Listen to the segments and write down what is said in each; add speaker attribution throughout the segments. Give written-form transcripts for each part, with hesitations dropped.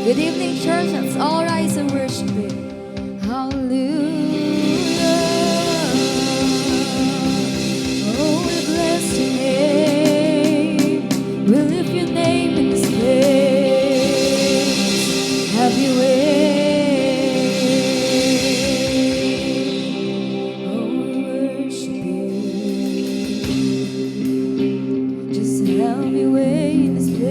Speaker 1: Good evening, church. Let's all rise and worship Him. Hallelujah. Oh, we bless your name. We lift your name in this place. Have your way. Oh, we worship you. Just have your way in this place.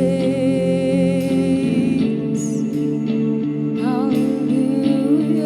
Speaker 1: Hallelujah.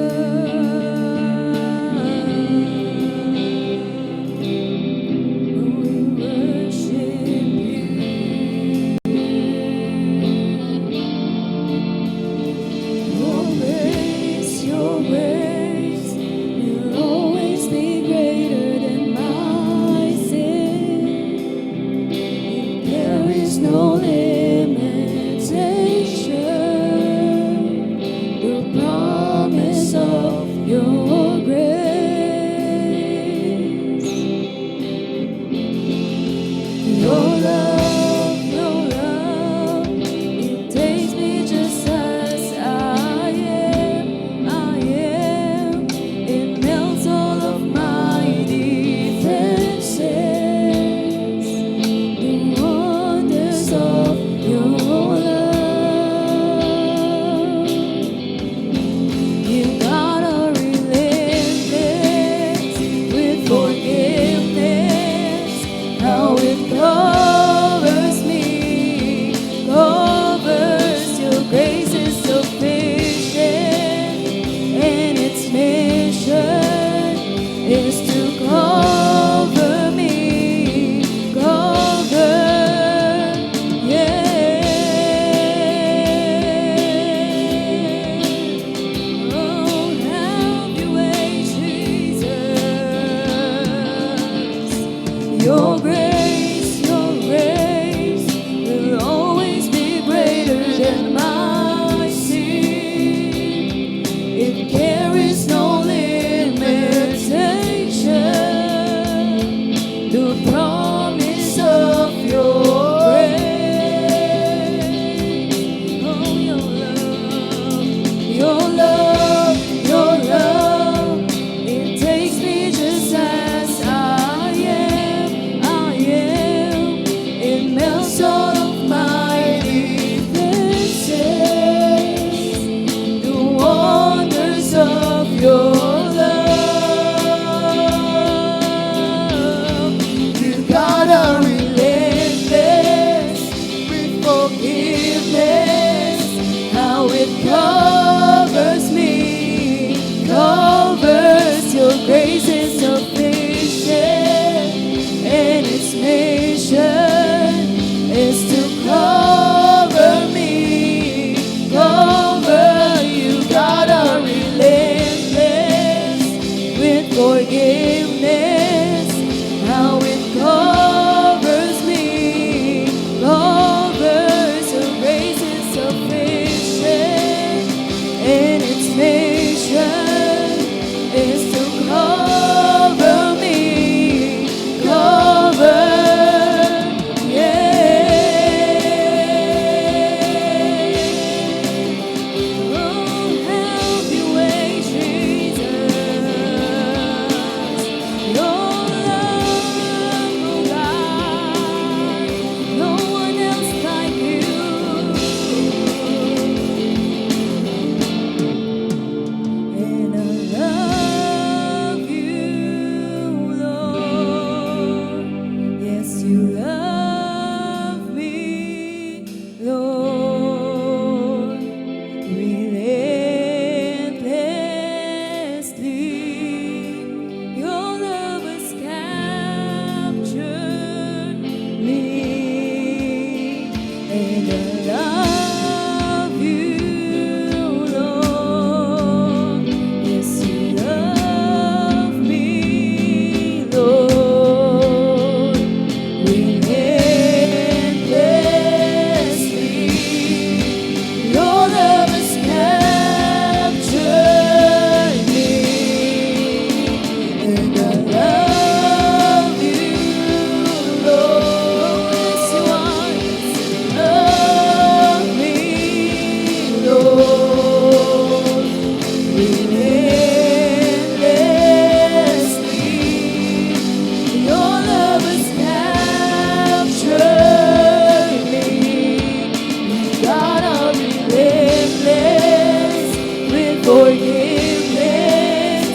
Speaker 1: relentless with forgiveness.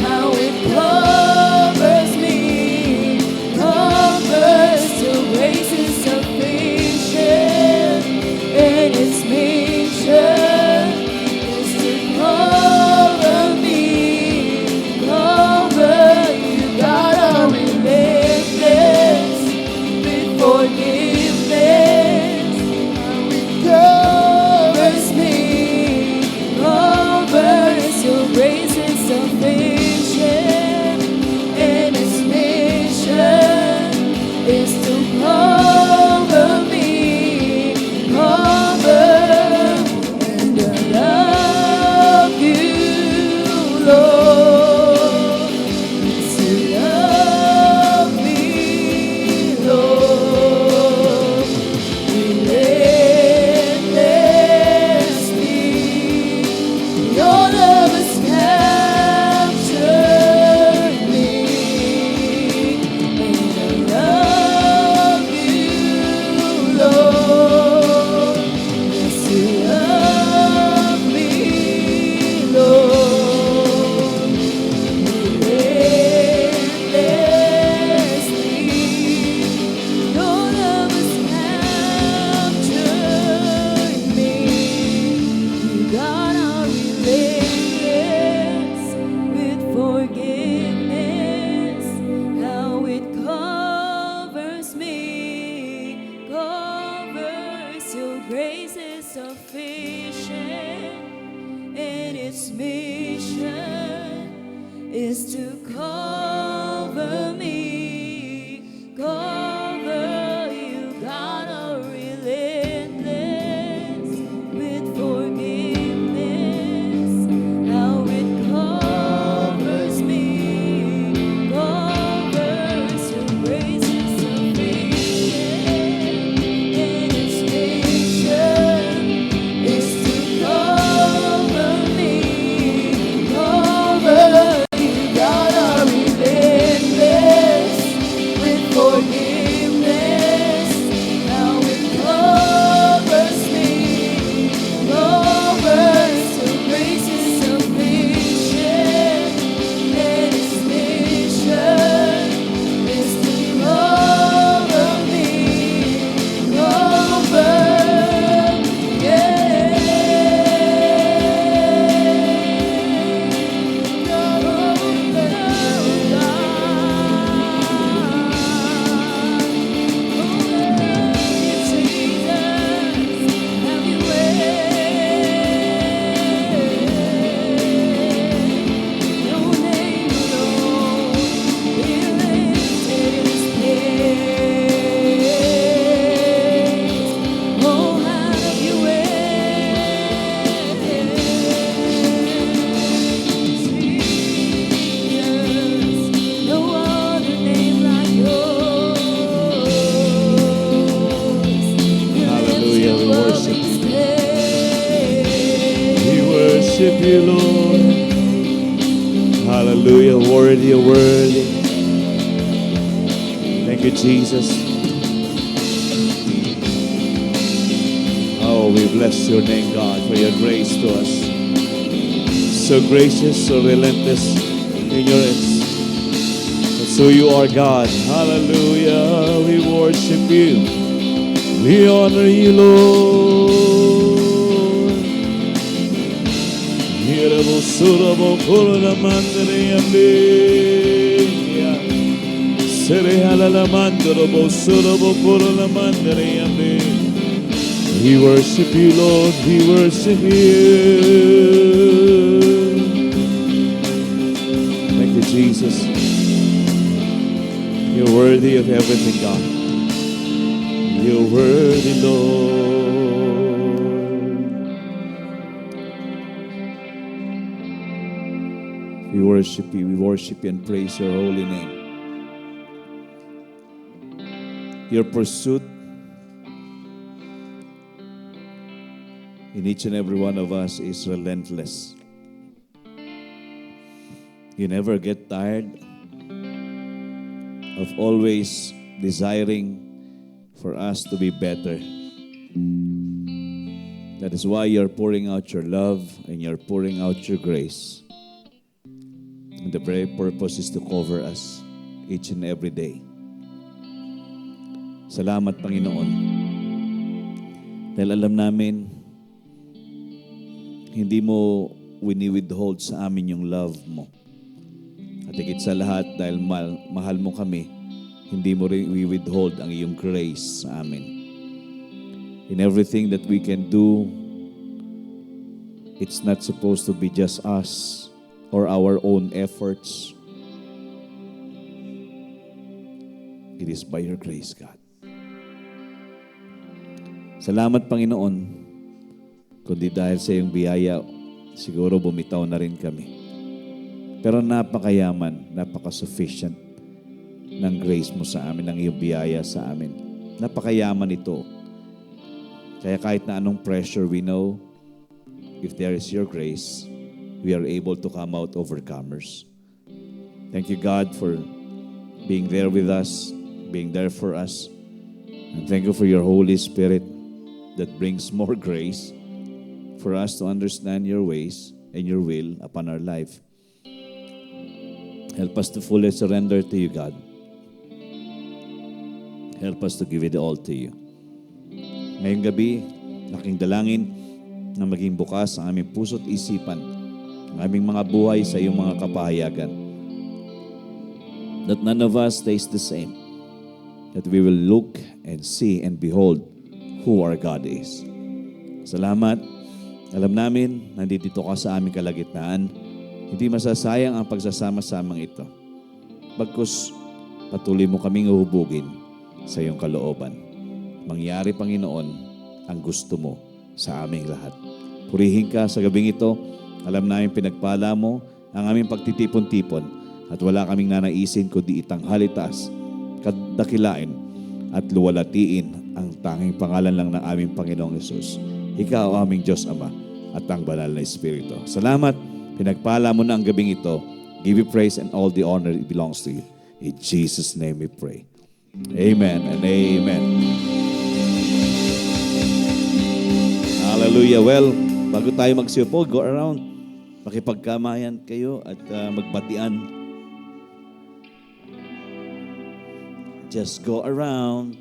Speaker 1: How it covers me, covers till grace is sufficient, and its mission is to cover me, cover you. God are relentless with forgiveness. Covers me, covers your grace is sufficient, and its mission is to cover me, cover, and I love you, Lord. Yes, you love me, Lord. Relentlessly, your love has captured me, and I love you, Lord. Yes, you love me, Lord. Relentlessly, your love has captured me. You, God, are relentless with forgiveness. How it covers me, covers your grace is sufficient, and its mission is to cover me, cover you. God are relentless with forgiveness. How it covers me, covers your grace is sufficient, and its mission is to cover me, cover you. God are relentless with forgiveness. How it covers me, covers your grace is sufficient, and its mission is to cover me, cover, yeah.
Speaker 2: Hallelujah, we worship you. We worship you, Lord. Hallelujah, worthy, worthy. Thank you, Jesus. Oh, we bless your name, God, for your grace to us. So gracious, so relentless in your acts. That's who you are, God. Hallelujah, we worship you. We honor you, Lord. Hirabo surabo purana mandare ambeya. Sere halala mandarabo surabo purana mandare ambeya. We worship you, Lord. We worship you. Thank you, Jesus. You're worthy of everything, God. You're worthy, Lord. We worship you and praise your holy name. Your pursuit in each and every one of us is relentless. You never get tired of always desiring for us to be better. That is why you're pouring out your love and you're pouring out your grace. And the very purpose is to cover us each and every day. Salamat, Panginoon. Dahil alam namin, hindi mo wini-withhold sa amin yung love mo. At higit sa lahat, dahil mahal mo kami, hindi mo rin withhold ang iyong grace sa amin. In everything that we can do, it's not supposed to be just us or our own efforts. It is by your grace, God. Salamat, Panginoon. Kundi dahil sa iyong biyaya, siguro bumitaw na rin kami. Pero napakayaman, napaka-sufficient ng grace mo sa amin, ng iyong biyaya sa amin. Napakayaman ito. Kaya kahit na anong pressure, we know, if there is your grace, we are able to come out overcomers. Thank you, God, for being there with us, being there for us. And thank you for your Holy Spirit that brings more grace for us to understand your ways and your will upon our life. Help us to fully surrender to you, God. Help us to give it all to you. Ngayong gabi, aking dalangin na maging bukas ang aming puso't isipan, ang aming mga buhay sa iyong mga kapahayagan. That none of us stays the same. That we will look and see and behold who our God is. Salamat. Alam namin, nandito ka sa aming kalagitnaan. Hindi masasayang ang pagsasama-samang ito. Bagkus, patuloy mo kaming uhubugin sa iyong kalooban. Mangyari, Panginoon, ang gusto mo sa aming lahat. Purihin ka sa gabing ito. Alam namin pinagpala mo ang aming pagtitipon-tipon at wala kaming nanaisin kundi itanghalitas, kadakilain at luwalatiin ang tanging pangalan lang ng aming Panginoong Hesus. Ikaw ang aming Diyos Ama at ang banal na Espiritu. Salamat. Pinagpala mo na ang gabing ito. Give you praise and all the honor it belongs to you. In Jesus' name we pray. Amen and amen. Hallelujah. Well, bago tayo magsiupo, go around. Makipagkamayan kayo at magbatian. Just go around.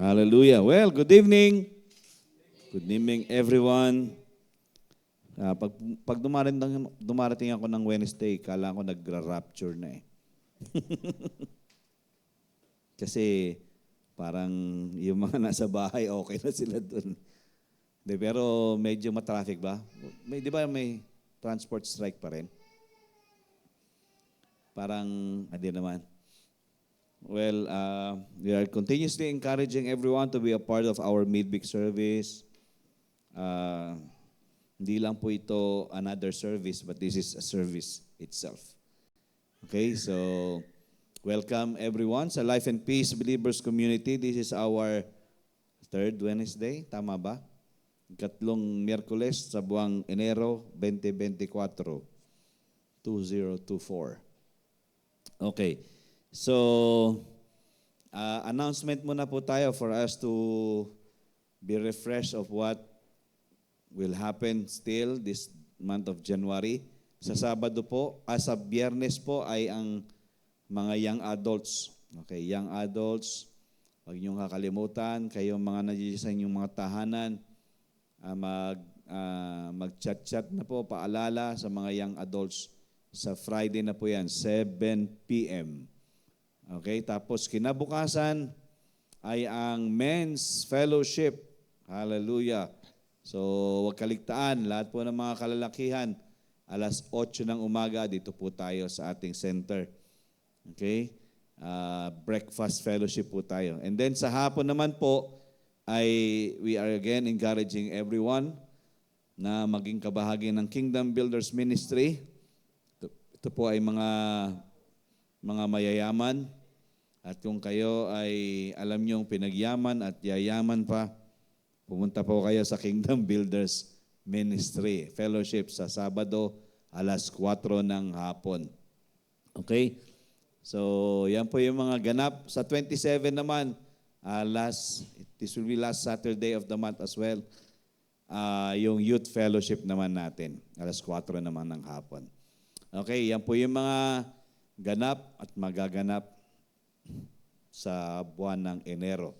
Speaker 2: Hallelujah. Well, good evening. Good evening, everyone. Pag dumarating ako ng Wednesday, kala ko nagra-rapture na eh. Kasi parang yung mga nasa bahay, okay na sila dun. De, pero medyo matraffic ba? Di ba may transport strike pa rin? Parang, hindi naman. Well, we are continuously encouraging everyone to be a part of our midweek service. Hindi lang po ito another service, but this is a service itself. Okay, so welcome everyone sa Life and Peace Believers Community. This is our third Wednesday, tama ba? Ikatlong Miyerkules sa buwang Enero 2024, 2024. Okay. So, announcement muna po tayo for us to be refreshed of what will happen still this month of January. Sa Sabado po, sa Biyernes po ay ang mga young adults. Okay, young adults, huwag niyong kakalimutan, kayong mga nandiyan yung mga tahanan, mag-chat-chat na po, paalala sa mga young adults. Sa Friday na po yan, 7 p.m. Okay, tapos kinabukasan ay ang men's fellowship. Hallelujah. So, huwag kaligtaan, lahat po ng mga kalalakihan, alas 8 ng umaga, dito po tayo sa ating center. Okay? Breakfast fellowship po tayo. And then sa hapon naman po, we are again encouraging everyone na maging kabahagi ng Kingdom Builders Ministry. Ito po ay mga mayayaman. At kung kayo ay alam niyong pinagyaman at yayaman pa, pumunta po kayo sa Kingdom Builders Ministry Fellowship sa Sabado, alas 4 ng hapon. Okay? So, yan po yung mga ganap. Sa 27 naman, this will be last Saturday of the month as well, yung Youth Fellowship naman natin, alas 4 naman ng hapon. Okay, yan po yung mga ganap at magaganap sa buwan ng Enero.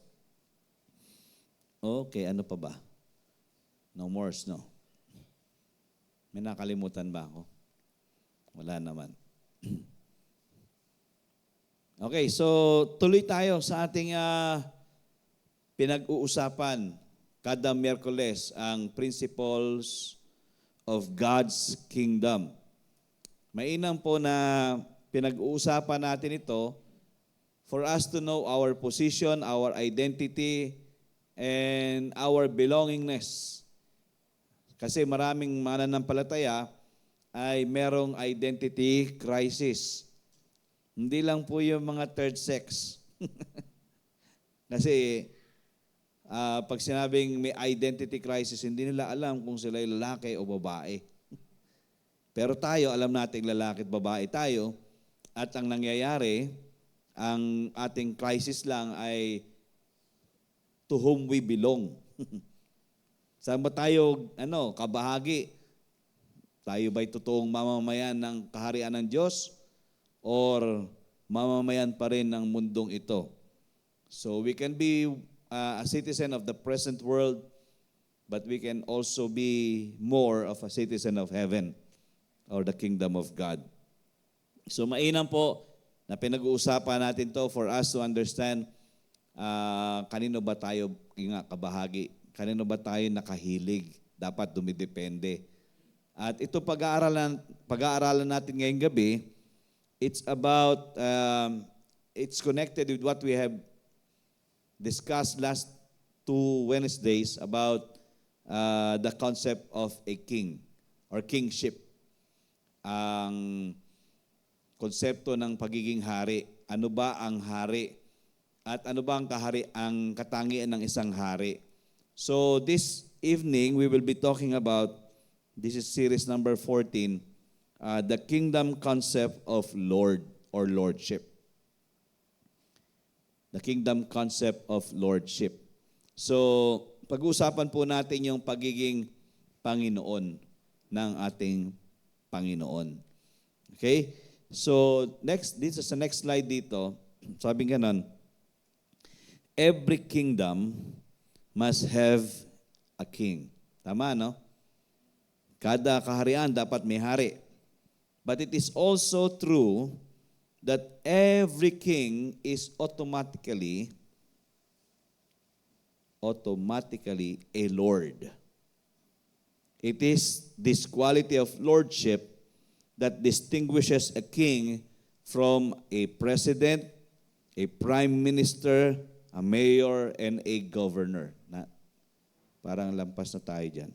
Speaker 2: Okay, ano pa ba? No more snow. May nakalimutan ba ako? Wala naman. Okay, so tuloy tayo sa ating pinag-uusapan kada Miyerkules, ang principles of God's kingdom. Mainam po na pinag-uusapan natin ito for us to know our position, our identity, and our belongingness. Kasi maraming mananampalataya ay merong identity crisis. Hindi lang po yung mga third sex. Kasi pag sinabing may identity crisis, hindi nila alam kung sila ay lalaki o babae. Pero tayo, alam natin lalaki at babae tayo. At ang nangyayari, ang ating crisis lang ay to whom we belong. Saan ba tayo kabahagi? Tayo ba'y totoong mamamayan ng kaharian ng Diyos or mamamayan pa rin ng mundong ito? So we can be a citizen of the present world, but we can also be more of a citizen of heaven or the kingdom of God. So mainam po na pinag-uusapan natin to for us to understand kanino ba tayo kabahagi, kanino ba tayo nakahilig, dapat dumidepende. At ito pag-aaralan natin ngayong gabi, it's about, it's connected with what we have discussed last 2 Wednesdays about the concept of a king or kingship. Ang konsepto ng pagiging hari. Ano ba ang hari? At ano ba ang katangian ng isang hari? So this evening, we will be talking about, this is series number 14, the kingdom concept of Lord or Lordship. The kingdom concept of Lordship. So, pag-uusapan po natin yung pagiging Panginoon ng ating Panginoon. Okay? So, this is the next slide dito. Sabi ganon, every kingdom must have a king. Tama, no? Kada kaharian dapat may hari. But it is also true that every king is automatically a lord. It is this quality of lordship that distinguishes a king from a president, a prime minister, a mayor, and a governor. Parang lampas na tayo dyan.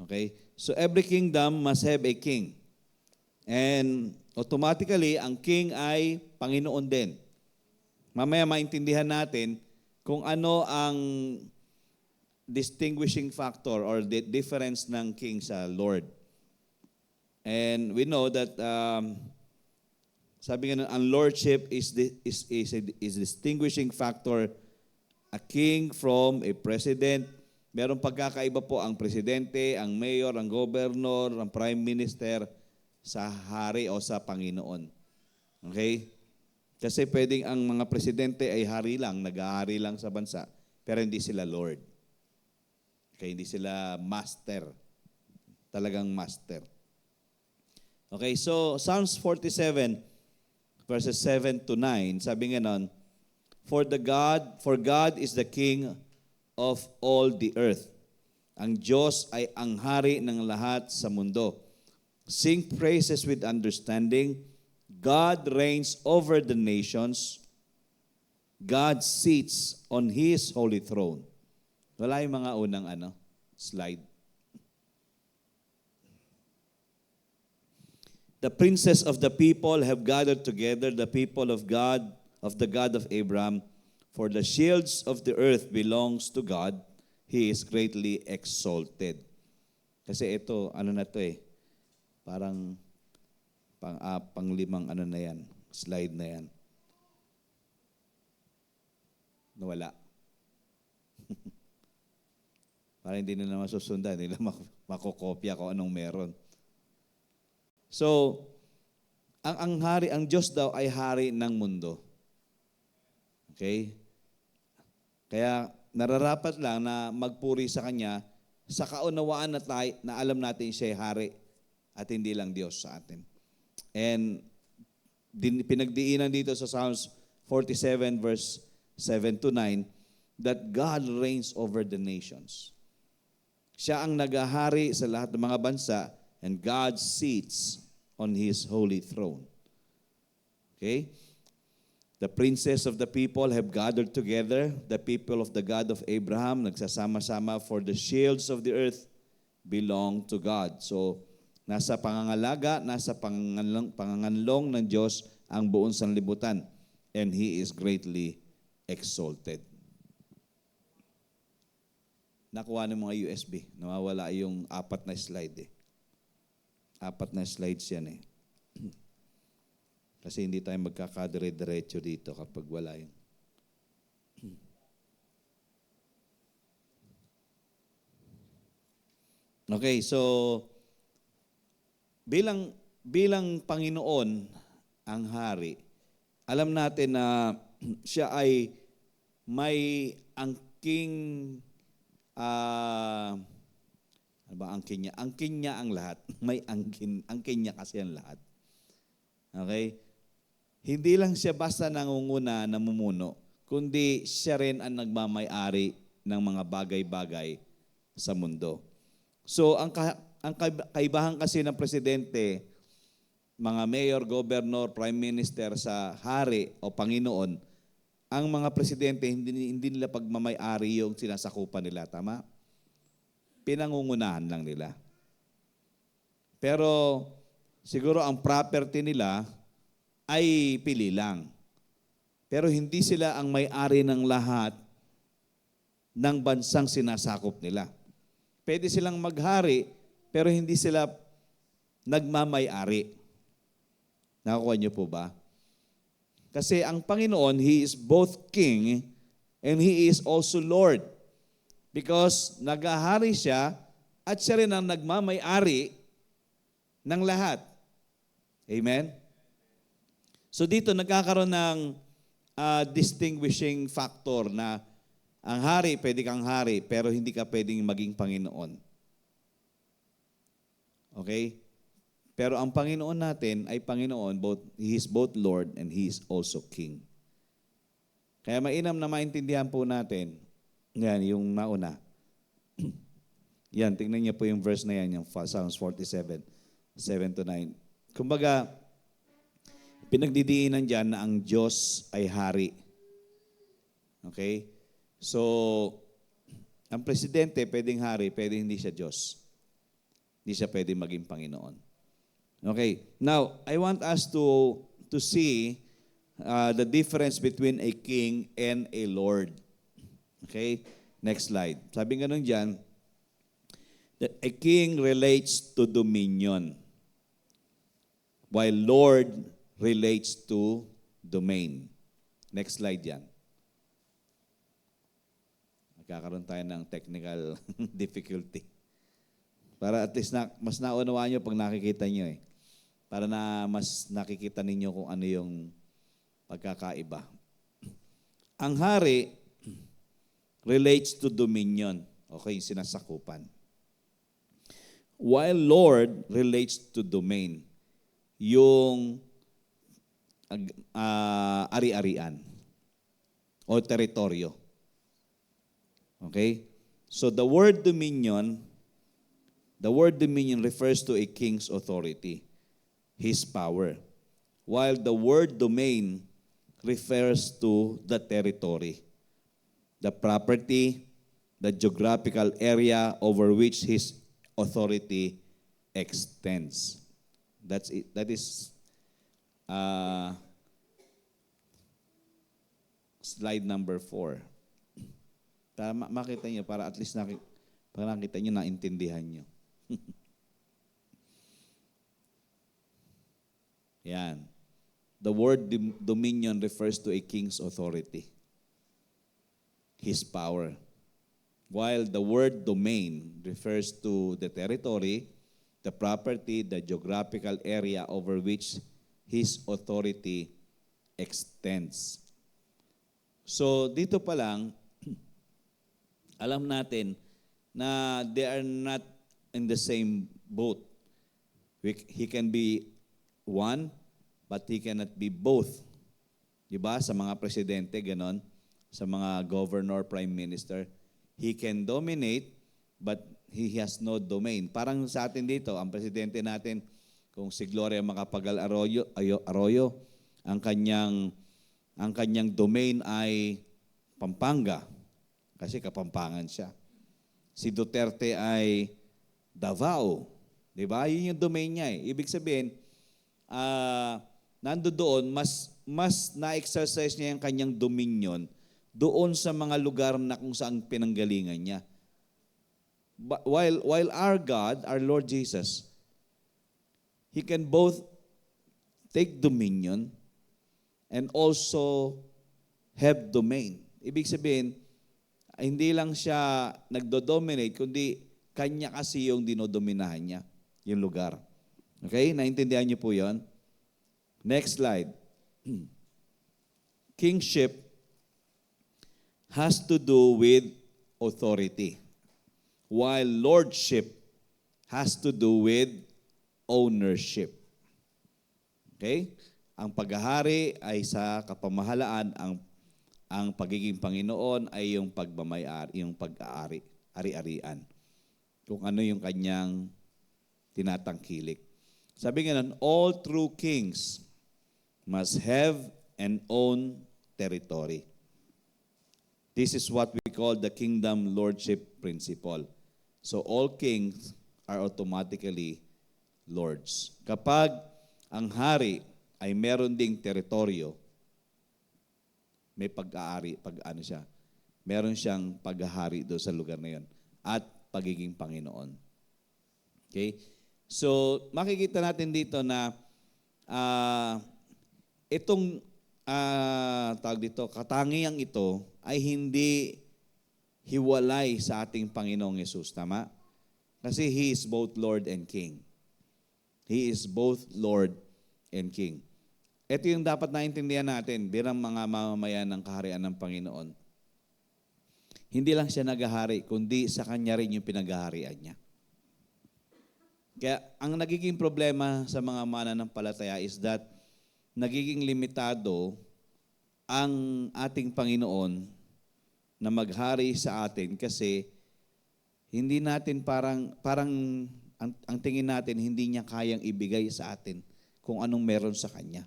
Speaker 2: Okay? So every kingdom must have a king. And automatically, ang king ay Panginoon din. Mamaya maintindihan natin kung ano ang distinguishing factor or the difference ng king sa Lord. And we know that sabi nga ang lordship is distinguishing factor, a king from a president. Merong pagkakaiba po ang presidente, ang mayor, ang governor, ang prime minister sa hari o sa Panginoon. Okay? Kasi pwedeng ang mga presidente ay hari lang, nag-ahari lang sa bansa, pero hindi sila Lord.
Speaker 3: Kaya hindi sila master. Talagang master. Okay, so Psalms 47 verses 7 to 9, sabi nga nun, for God is the King of all the earth. Ang Diyos ay ang hari ng lahat sa mundo. Sing praises with understanding. God reigns over the nations. God sits on His holy throne. Wala yung mga unang slide. The princes of the people have gathered together, the people of the God of Abraham. For the shields of the earth belongs to God. He is greatly exalted. Kasi ito, na to parang panglimang na yan, slide na yan. Nawala. Para hindi nila masusundan, hindi nila makokopya kung anong meron. So, ang Diyos daw ay hari ng mundo. Okay? Kaya nararapat lang na magpuri sa Kanya sa kaunawaan na alam natin siya ay hari at hindi lang Diyos sa atin. And pinagdiinan dito sa Psalms 47 verse 7 to 9 that God reigns over the nations. Siya ang nagahari sa lahat ng mga bansa and God sits on His holy throne. Okay? The princes of the people have gathered together, the people of the God of Abraham, nagsasama-sama, for the shields of the earth belong to God. So, nasa pangangalaga, nasa panganganlong ng Diyos ang buong sanlibutan, and He is greatly exalted. Nakuha ng mga USB. Nawawala yung 4 na slide 4 na slides yan Kasi hindi tayo magkakadire-diretso dito kapag wala yun. Okay, so bilang Panginoon ang hari, alam natin na siya ay may angking angkin niya? Angkin niya ang lahat. May angkin niya kasi ang lahat. Okay? Hindi lang siya basta nangunguna, namumuno, kundi siya rin ang nagmamay-ari ng mga bagay-bagay sa mundo. So, ang kaibahan kasi ng presidente, mga mayor, governor, prime minister sa hari o Panginoon, ang mga presidente, hindi nila pagmamay-ari yung sinasakupan nila. Tama? Pinangungunahan lang nila. Pero siguro ang property nila ay pili lang. Pero hindi sila ang may-ari ng lahat ng bansang sinasakop nila. Pwede silang maghari, pero hindi sila nagmamay-ari. Nakakuha niyo po ba? Kasi ang Panginoon, He is both King and He is also Lord. Because nagahari siya at siya rin ang nagmamay-ari ng lahat. Amen? So dito nagkakaroon ng distinguishing factor na ang hari, pwede kang hari, pero hindi ka pwedeng maging Panginoon. Okay? Pero ang Panginoon natin ay Panginoon, He is both Lord and He is also King. Kaya mainam na maintindihan po natin, yan, yung mauna. Yan, tingnan niyo po yung verse na yan, yung Psalms 47, 7 to 9. Kumbaga, pinagdidiinan dyan na ang Diyos ay hari. Okay? So, ang presidente pwedeng hari, pwedeng hindi siya Diyos. Hindi siya pwedeng maging Panginoon. Okay. Now, I want us to see the difference between a king and a lord. Okay? Next slide. Sabi nga nun dyan, that a king relates to dominion, while lord relates to domain. Next slide yan. Magkakaroon tayo ng technical difficulty. Para at least mas naunawaan nyo pag nakikita nyo Para na mas nakikita ninyo kung ano yung pagkakaiba. Ang hari relates to dominion. Okay, sinasakupan. While Lord relates to domain, yung ari-arian o teritoryo. Okay? So the word dominion refers to a king's authority, his power. While the word domain refers to the territory, the property, the geographical area over which his authority extends. That's it. That is slide number 4. Para makita niyo, para at least para nakita niyo, naintindihan niyo. Yan. The word dominion refers to a king's authority, his power. While the word domain refers to the territory, the property, the geographical area over which his authority extends. So dito pa lang, alam natin na they are not in the same boat. He can be one, but he cannot be both. Diba? Sa mga presidente, ganon. Sa mga governor, prime minister. He can dominate, but he has no domain. Parang sa atin dito, ang presidente natin, kung si Gloria Macapagal Arroyo, ang kanyang domain ay Pampanga, kasi Kapampangan siya. Si Duterte ay Davao, di ba? Yun yung domain niya eh. Ibig sabihin, nando doon, mas na-exercise niya yung kanyang dominion doon sa mga lugar na kung saan pinanggalingan niya. While our God, our Lord Jesus, He can both take dominion and also have domain. Ibig sabihin, hindi lang siya nagdo-dominate, kundi kanya kasi yung dinodominahan niya, yung lugar. Okay? Naintindihan niyo po yon? Next slide. Kingship has to do with authority, while lordship has to do with ownership. Okay? Ang paghahari ay sa kapamahalaan, ang pagiging Panginoon ay yung pagmamayari, yung pag-aari, ari-arian. Kung ano yung kanyang tinatangkilik. Sabi nga nun, all true kings must have and own territory. This is what we call the kingdom lordship principle. So all kings are automatically lords. Kapag ang hari ay meron ding teritoryo, may pag-aari, meron siyang paghahari doon sa lugar na yun at pagiging Panginoon. Okay? So, makikita natin dito na itong katangiang ito ay hindi hiwalay sa ating Panginoong Yesus. Tama? Kasi He is both Lord and King. He is both Lord and King. Ito yung dapat naintindihan natin bilang mga mamamayan ng kaharian ng Panginoon. Hindi lang siya naghahari, kundi sa Kanya rin yung pinaghaharian niya. Kaya ang nagiging problema sa mga mananampalataya is that nagiging limitado ang ating Panginoon na maghari sa atin kasi hindi natin parang ang tingin natin hindi niya kayang ibigay sa atin kung anong meron sa Kanya.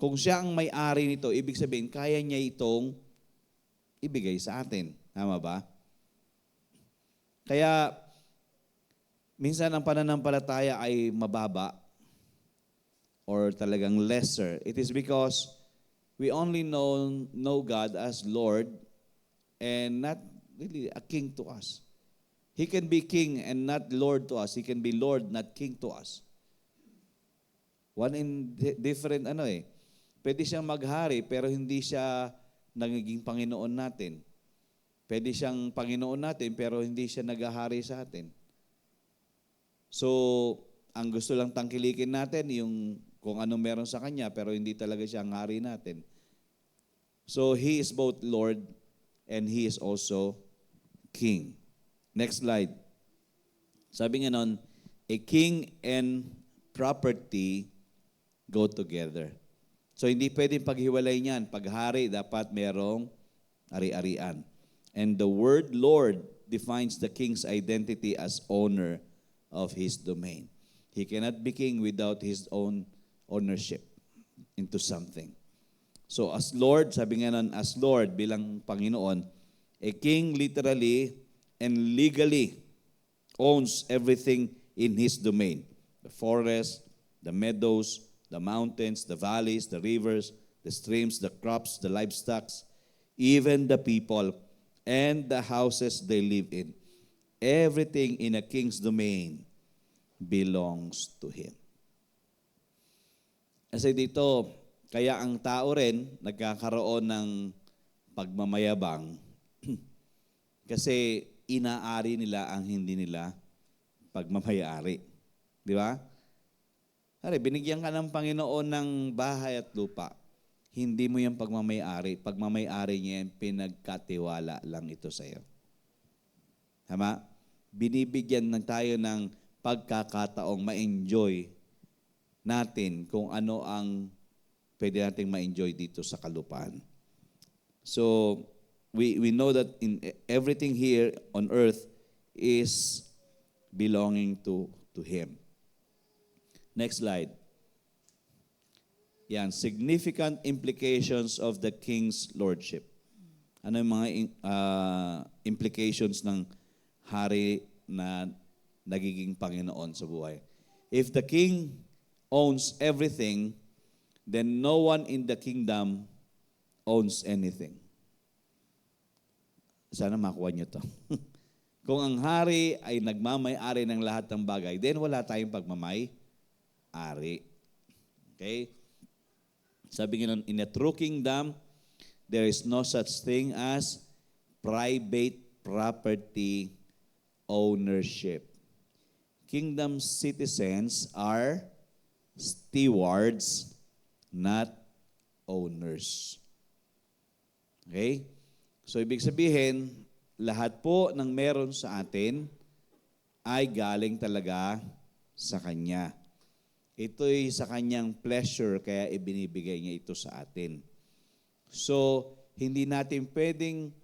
Speaker 3: Kung siya ang may-ari nito, ibig sabihin, kaya niya itong ibigay sa atin. Tama ba? Kaya, minsan ang pananampalataya ay mababa or talagang lesser. It is because we only know God as Lord and not really a king to us. He can be king and not Lord to us. He can be Lord, not king to us. One in different Pwede siyang maghari pero hindi siya nagiging Panginoon natin. Pwede siyang Panginoon natin pero hindi siya naghahari sa atin. So, ang gusto lang tangkilikin natin yung kung anong meron sa Kanya pero hindi talaga siya ang hari natin. So, He is both Lord and He is also king. Next slide. Sabi nga nun, a king and property go together. So hindi pwedeng paghiwalay niyan. Paghari, dapat merong ari-arian. And the word Lord defines the king's identity as owner of his domain. He cannot be king without his own ownership into something. So as Lord, sabi nga nun, as Lord bilang Panginoon, a king literally and legally owns everything in his domain. The forest, the meadows, the mountains, the valleys, the rivers, the streams, the crops, the livestock, even the people, and the houses they live in. Everything in a king's domain belongs to him. Kasi dito, kaya ang tao rin nagkakaroon ng pagmamayabang kasi inaari nila ang hindi nila pagmamayari. Di ba? Hari, binigyan ka ng Panginoon ng bahay at lupa. Hindi mo yung pagmamayari. Pagmamayari niya yung pinagkatiwala lang ito sa iyo. Tama? Binibigyan ng tayo ng pagkakataong ma-enjoy natin kung ano ang pwede nating ma-enjoy dito sa kalupaan. So, we know that in everything here on earth is belonging to Him. Next slide. Yan, significant implications of the king's lordship. Ano yung mga implications ng hari na nagiging Panginoon sa buhay? If the king owns everything, then no one in the kingdom owns anything. Sana makuha niyo to. Kung ang hari ay nagmamay-ari ng lahat ng bagay, then wala tayong pagmamay-ari. Okay? Sabi nga nun, in a true kingdom, there is no such thing as private property ownership. Kingdom citizens are stewards, not owners. Okay? So, ibig sabihin, lahat po ng meron sa atin ay galing talaga sa Kanya. Ito'y sa Kanyang pleasure, kaya ibinibigay niya ito sa atin. So, hindi natin pwedeng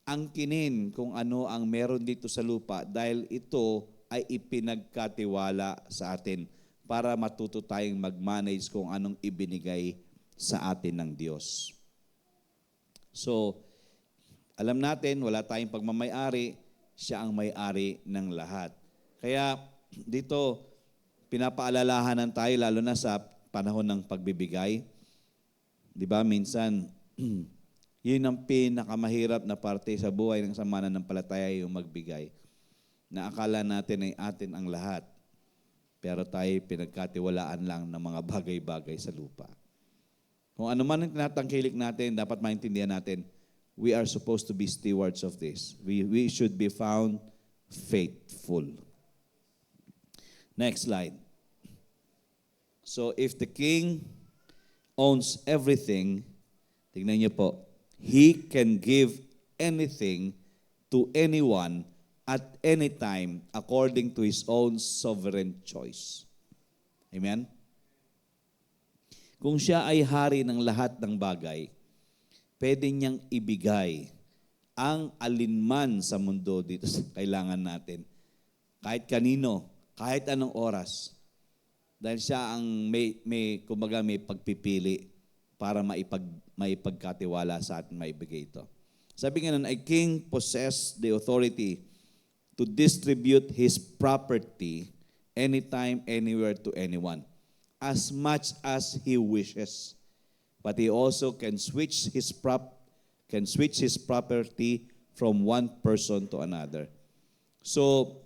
Speaker 3: angkinin kung ano ang meron dito sa lupa dahil ito ay ipinagkatiwala sa atin para matuto tayong mag-manage kung anong ibinigay sa atin ng Diyos. So, alam natin, wala tayong pagmamayari, siya ang may-ari ng lahat. Kaya dito, pinapaalalahanan tayo lalo na sa panahon ng pagbibigay. Di ba, minsan, yun ang pinakamahirap na parte sa buhay ng mananampalataya, yung magbigay. Na akala natin ay atin ang lahat, pero tayo pinagkatiwalaan lang ng mga bagay-bagay sa lupa. Kung ano man ang tinatangkilik natin, dapat maintindihan natin, we are supposed to be stewards of this. We should be found faithful. Next slide. So if the king owns everything, tingnan niyo po, he can give anything to anyone at any time according to his own sovereign choice. Amen? Kung siya ay hari ng lahat ng bagay, pwede niyang ibigay ang alinman sa mundo dito sa kailangan natin. Kahit kanino, kahit anong oras. Dahil siya ang kumbaga may pagpipili para maipagkatiwala sa atin, maibigay ito. Sabi nga nun, a king possess the authority to distribute his property anytime, anywhere to anyone, as much as he wishes. But he also can switch his property from one person to another. So,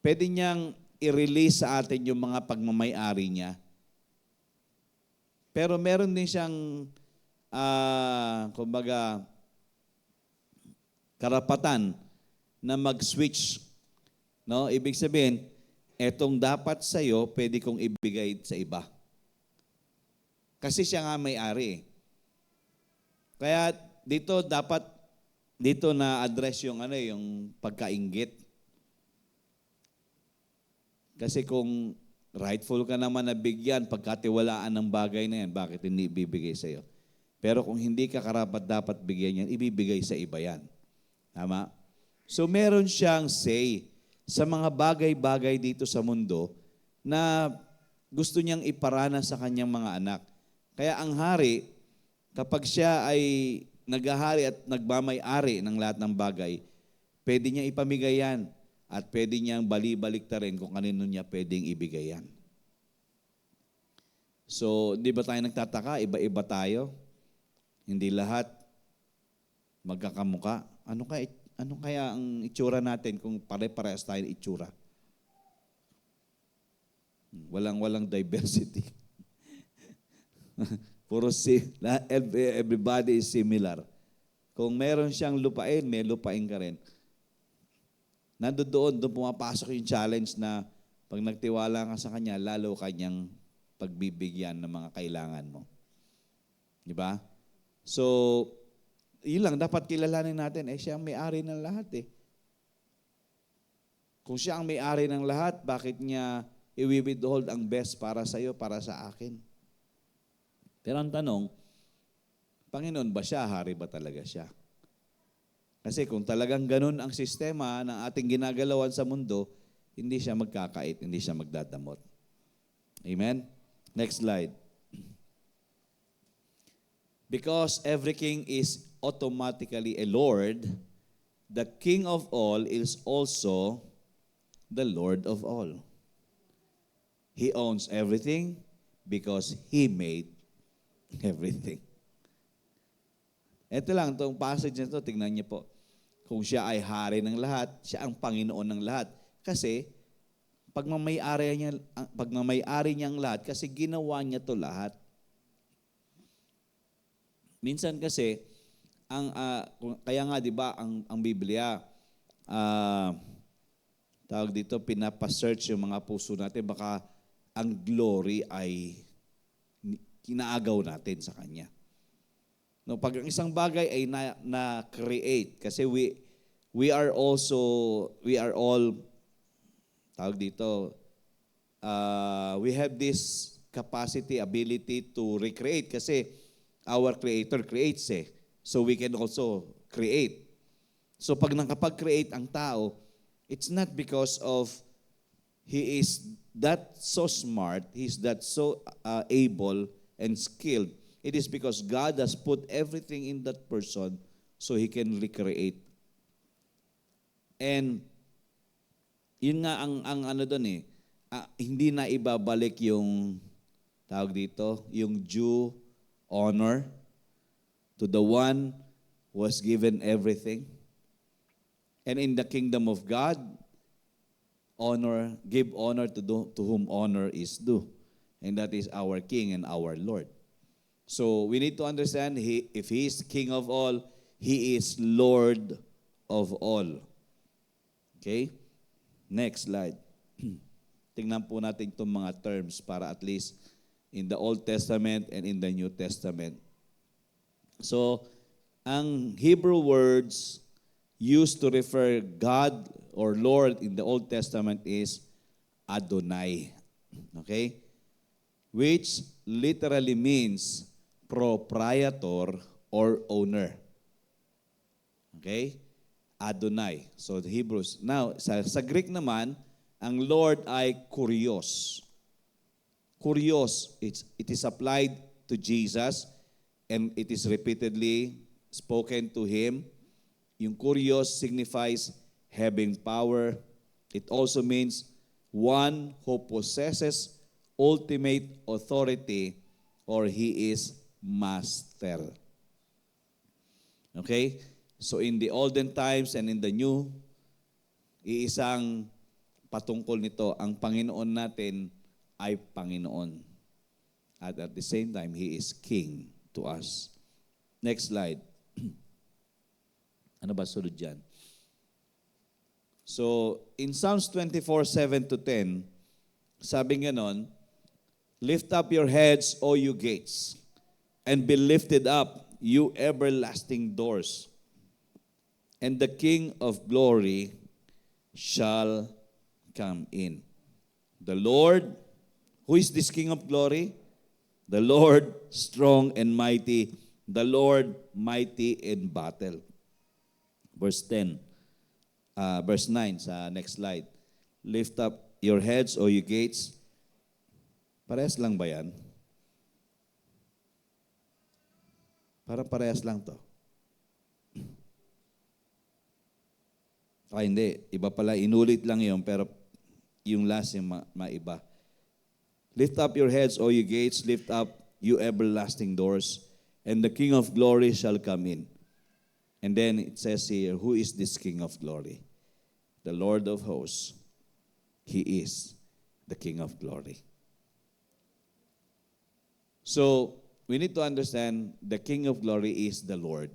Speaker 3: pwede niyang i-release sa atin yung mga pagmamay-ari niya. Pero meron din siyang, kumbaga, karapatan na mag-switch. No? Ibig sabihin, etong dapat sa'yo, pwede kong ibigay sa iba. Kasi siya nga may-ari. Kaya dito dapat dito na address yung yung pagkainggit. Kasi kung rightful ka naman na bigyan, pagkatiwalaan ng bagay na yan, bakit hindi ibibigay sa iyo? Pero kung hindi ka karapat dapat bigyan yan, ibibigay sa iba yan. Tama? So meron siyang say sa mga bagay-bagay dito sa mundo na gusto niyang iparana sa kanyang mga anak. Kaya ang hari, kapag siya ay naghahari at nagmamay-ari ng lahat ng bagay, pwede niya ipamigay yan. At pwede niyang bali-balik rin kung kanino niya pwedeng ibigay yan. So, di ba tayo nagtataka? Iba-iba tayo. Hindi lahat magkakamuka. Ano kaya ang itsura natin kung pare-parehas tayo itsura? Walang diversity. Puro everybody is similar. Kung meron siyang lupain, may lupain ka rin. Doon pumapasok yung challenge na pag nagtiwala ka sa Kanya, lalo Kanyang pagbibigyan ng mga kailangan mo. Di ba? So, yun lang, dapat kilalanin natin, siya ang may-ari ng lahat eh. Kung siya ang may-ari ng lahat, bakit niya i-withhold ang best para sa iyo, para sa akin? Pero ang tanong, Panginoon ba siya? Hari ba talaga siya? Kasi kung talagang ganun ang sistema ng ating ginagalawan sa mundo, hindi siya magkakait, hindi siya magdadamot. Amen? Next slide. Because every king is automatically a Lord, the King of all is also the Lord of all. He owns everything because He made everything. Ito lang, itong passage na ito, tingnan niyo po. Kung siya ay hari ng lahat, siya ang Panginoon ng lahat. Kasi, pagmamayari niya ang lahat, kasi ginawa niya to lahat. Minsan kasi, kaya nga, di ba, ang Biblia, tawag dito, pinapasearch yung mga puso natin, baka ang glory ay kinaagaw natin sa Kanya. No, pag ang isang bagay ay na-create, kasi we are all, tawag dito, we have this capacity, ability to recreate, kasi our Creator creates eh. So we can also create. So pag nakapag-create ang tao, it's not because of he is that so smart, he's that so able and skilled. It is because God has put everything in that person so he can recreate. And yun nga ang ano doon hindi na ibabalik yung tawag dito, yung due honor to the one who has given everything. And in the kingdom of God, give honor to whom honor is due. And that is our King and our Lord. So we need to understand, if He is King of all, He is Lord of all. Okay? Next slide. Tingnan po natin itong mga terms para at least in the Old Testament and in the New Testament. So, ang Hebrew words used to refer God or Lord in the Old Testament is Adonai. Okay? Which literally means proprietor or owner. Okay? Adonai. So the Hebrews. Now, sa Greek naman, ang Lord ay kurios. Kurios, it is applied to Jesus and it is repeatedly spoken to Him. Yung kurios signifies having power. It also means one who possesses ultimate authority or he is master. Okay? So in the olden times and in the new, iisang patungkol nito, ang Panginoon natin ay Panginoon. At the same time, He is King to us. Next slide. Ano ba sunod dyan? So, in Psalms 24:7-10, sabi ganon, lift up your heads, O you gates, and be lifted up, you everlasting doors, and the King of glory shall come in. The Lord, who is this King of glory? The Lord strong and mighty, the Lord mighty in battle. Verse 10, verse 9 sa next slide. Lift up your heads, O you gates. Parehas lang ba yan? Parang parehas lang to. Hindi. Iba pala. Inulit lang yun, pero yung last yung maiba. Lift up your heads, O you gates. Lift up, you everlasting doors. And the King of glory shall come in. And then it says here, who is this King of glory? The Lord of hosts. He is the King of glory. So, we need to understand the King of glory is the Lord.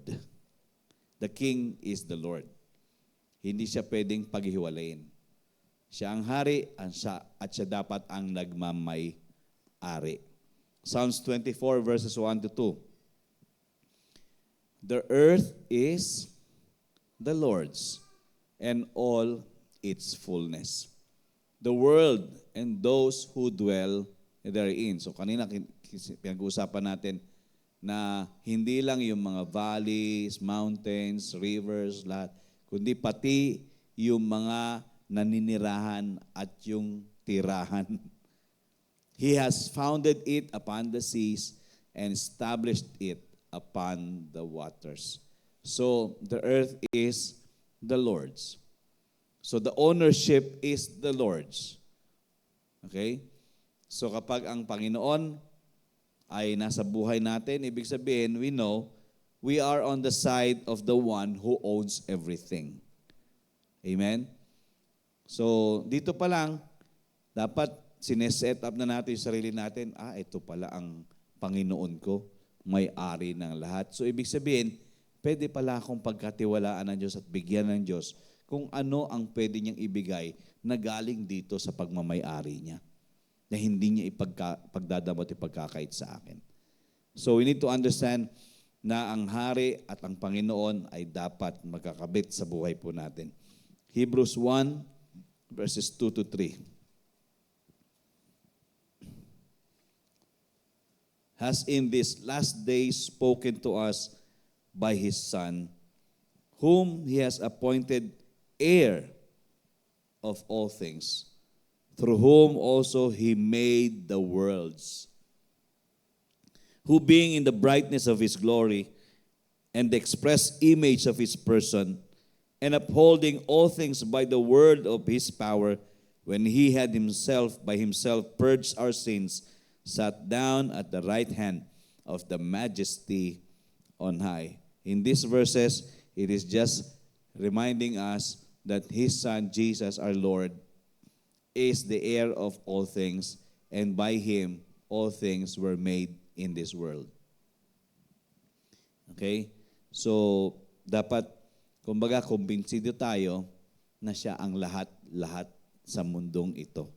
Speaker 3: The King is the Lord. Hindi siya pwedeng paghiwalayin. Siya ang hari at siya dapat ang nagmamay-ari. Psalms 24 verses 1 to 2. The earth is the Lord's and all its fullness. The world and those who dwell therein. So kanina pinag-uusapan natin na hindi lang yung mga valleys, mountains, rivers, lahat, kundi pati yung mga naninirahan at yung tirahan. He has founded it upon the seas and established it upon the waters. So the earth is the Lord's. So the ownership is the Lord's. Okay? So kapag ang Panginoon ay nasa buhay natin, ibig sabihin, we know we are on the side of the one who owns everything. Amen? So dito pa lang, dapat sineset up na natin yung sarili natin, ito pala ang Panginoon ko, may-ari ng lahat. So ibig sabihin, pwede pala akong pagkatiwalaan ng Diyos at bigyan ng Diyos kung ano ang pwede niyang ibigay na galing dito sa pagmamay-ari niya, na hindi niya ipagdadamot ipagkakait sa akin. So we need to understand na ang hari at ang Panginoon ay dapat magkakabit sa buhay po natin. Hebrews 1 verses 2 to 3. Has in these last days spoken to us by His Son, whom He has appointed heir of all things, through whom also He made the worlds, who being in the brightness of His glory and the express image of His person, and upholding all things by the word of His power, when He had Himself by Himself purged our sins, sat down at the right hand of the Majesty on high. In these verses, it is just reminding us that His Son, Jesus our Lord, is the heir of all things, and by Him, all things were made in this world. Okay? So, dapat, kumbaga, kumbinsido tayo na siya ang lahat-lahat sa mundong ito.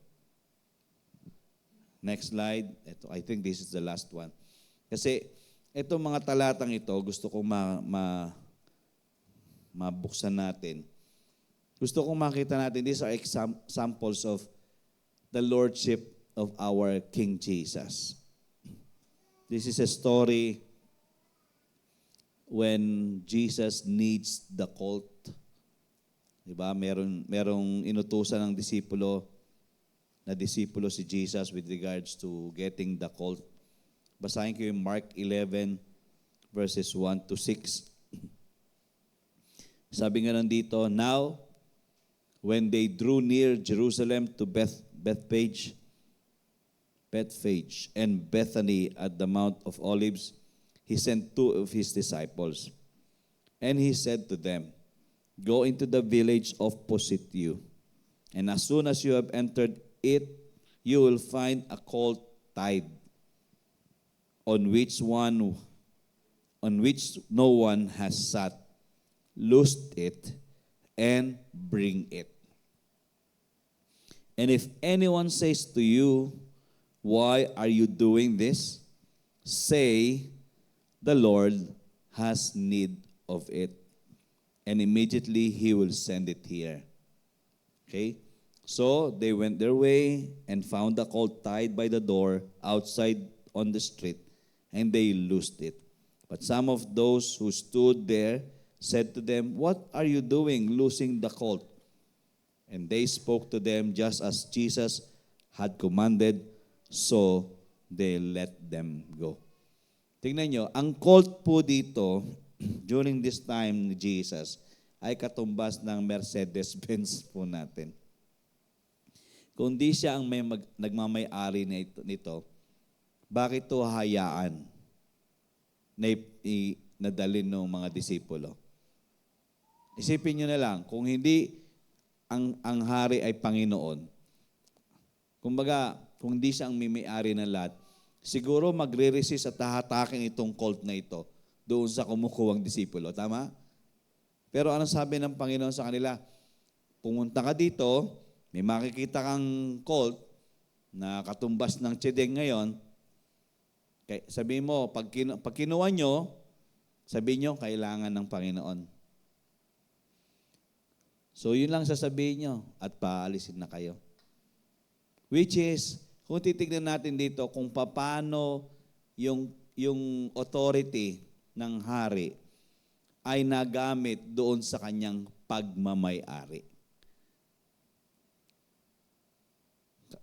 Speaker 3: Next slide. Ito, I think this is the last one. Kasi, itong mga talatang ito, gusto kong mabuksan natin. Gusto kong makita natin, these are examples of the lordship of our King Jesus. This is a story when Jesus needs the colt. Diba? Merong inutusan ng disipulo si Jesus with regards to getting the colt. Basahin ko yung Mark 11 verses 1 to 6. Sabi nga nandito, now, when they drew near Jerusalem to Bethphage and Bethany at the Mount of Olives, He sent two of His disciples. And He said to them, go into the village opposite you, and as soon as you have entered it, you will find a colt tied, on which no one has sat. Loose it and bring it. And if anyone says to you, why are you doing this? Say, the Lord has need of it, and immediately he will send it here. Okay? So they went their way and found the colt tied by the door outside on the street, and they loosed it. But some of those who stood there said to them, "What are you doing, loosing the colt?" And they spoke to them just as Jesus had commanded, so they let them go. Tingnan nyo, ang colt po dito, during this time ni Jesus, ay katumbas ng Mercedes-Benz po natin. Kung di siya ang nagmamay-ari nito, bakit to hayaan na nadalin ng mga disipulo? Isipin nyo na lang, kung hindi ang hari ay Panginoon, kumbaga, kung hindi siya ang may-ari ng lahat, siguro magre-resist at hahatakin itong colt na ito doon sa kumukuhang disipulo. Tama? Pero ano sabi ng Panginoon sa kanila? Pumunta ka dito, may makikita kang colt na katumbas ng tsedeng ngayon. Sabihin mo, pag kinuha nyo, sabihin nyo, kailangan ng Panginoon. So yun lang sasabihin nyo at paalisin na kayo. Which is, kung titignan natin dito kung paano yung authority ng hari ay nagamit doon sa kanyang pagmamay-ari.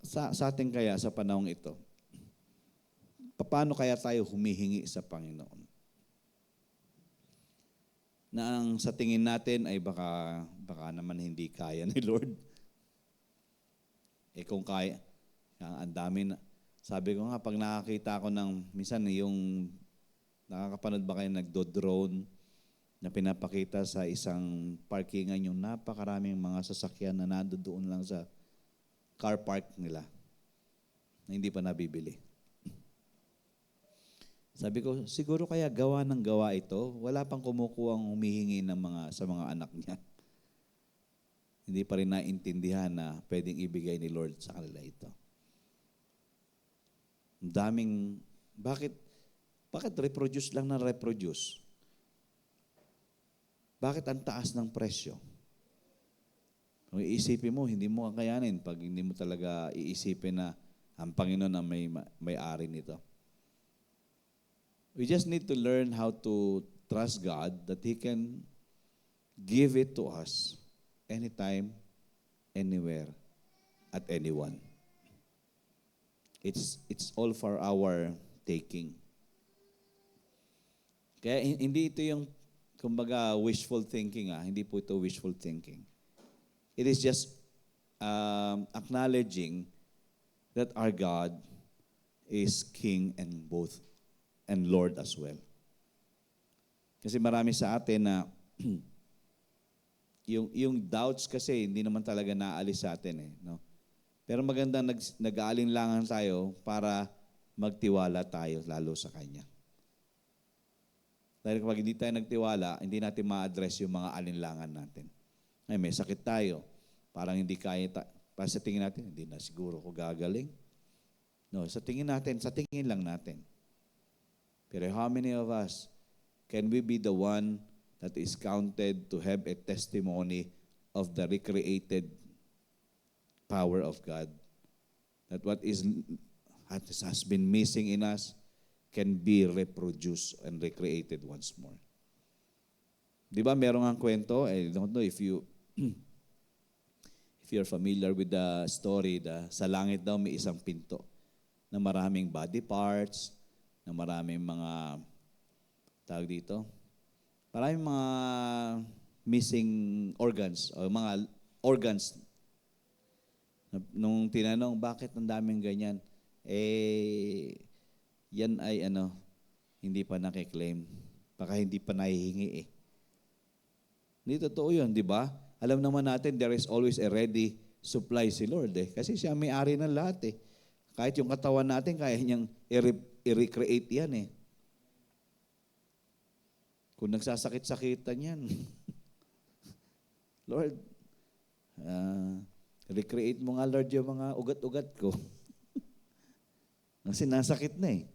Speaker 3: Sa atin kaya sa panahong ito, paano kaya tayo humihingi sa Panginoon? Na ang sa tingin natin ay baka naman hindi kaya ni Lord. Kung kaya, ang dami na. Sabi ko nga, pag nakakita ko minsan yung, nakakapanood ba kayo nagdo-drone na pinapakita sa isang parkingan yung napakaraming mga sasakyan na nandoon lang sa car park nila na hindi pa nabibili. Sabi ko, siguro kaya gawa ng gawa ito, wala pang kumukuhang humihingi sa mga anak niya. Hindi pa rin naintindihan na pwedeng ibigay ni Lord sa kanila ito. Daming, bakit reproduce lang na reproduce? Bakit ang taas ng presyo? Kung iisipin mo, hindi mo kakayanin pag hindi mo talaga iisipin na ang Panginoon ang may-ari nito. We just need to learn how to trust God that He can give it to us anytime, anywhere, at anyone. It's all for our taking. Kaya hindi ito yung, kumbaga, wishful thinking. Hindi po ito wishful thinking. It is just acknowledging that our God is King and Lord as well. Kasi marami sa atin na yung doubts kasi hindi naman talaga naalis sa atin no? Pero maganda nag-aalinlangan tayo para magtiwala tayo lalo sa Kanya. Dahil kapag hindi tayo nagtiwala, hindi natin ma-address yung mga alinlangan natin. Ay, may sakit tayo. Parang hindi kaya, para sa tingin natin, hindi na siguro ko gagaling. No, sa tingin lang natin. Pero how many of us can we be the one that is counted to have a testimony of the recreated power of God? That what has been missing in us can be reproduced and recreated once more. Di ba merong ang kwento? I don't know if you're familiar with the story, sa langit daw may isang pinto na maraming body parts, na maraming mga, tawag dito, maraming mga missing organs, o mga organs. Nung tinanong, bakit ang daming ganyan? Yan ay hindi pa nakiklaim. Baka hindi pa nahihingi Hindi totoo yun, di ba? Alam naman natin, there is always a ready supply si Lord Kasi siya may-ari ng lahat Kahit yung katawan natin, kaya niyang i-recreate yan Kung nagsasakit-sakitan yan. Lord, recreate mo nga Lord yung mga ugat-ugat ko. Kasi nasakit na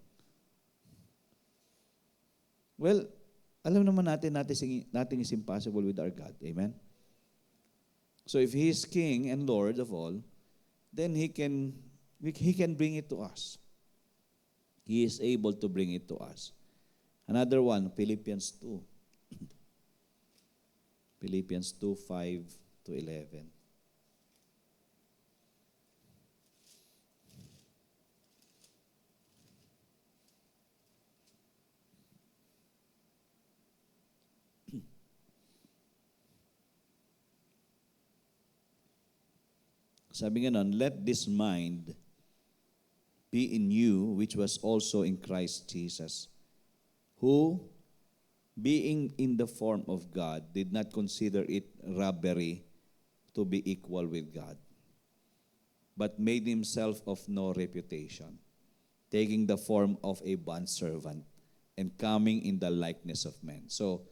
Speaker 3: Well, alam naman natin, nothing is impossible with our God. Amen? So if He is King and Lord of all, then He can bring it to us. He is able to bring it to us. Another one, Philippians 2. Philippians 2, 5 to 11. Sabi nga nun, let this mind be in you, which was also in Christ Jesus, who, being in the form of God, did not consider it robbery to be equal with God, but made himself of no reputation, taking the form of a bondservant and coming in the likeness of men. So,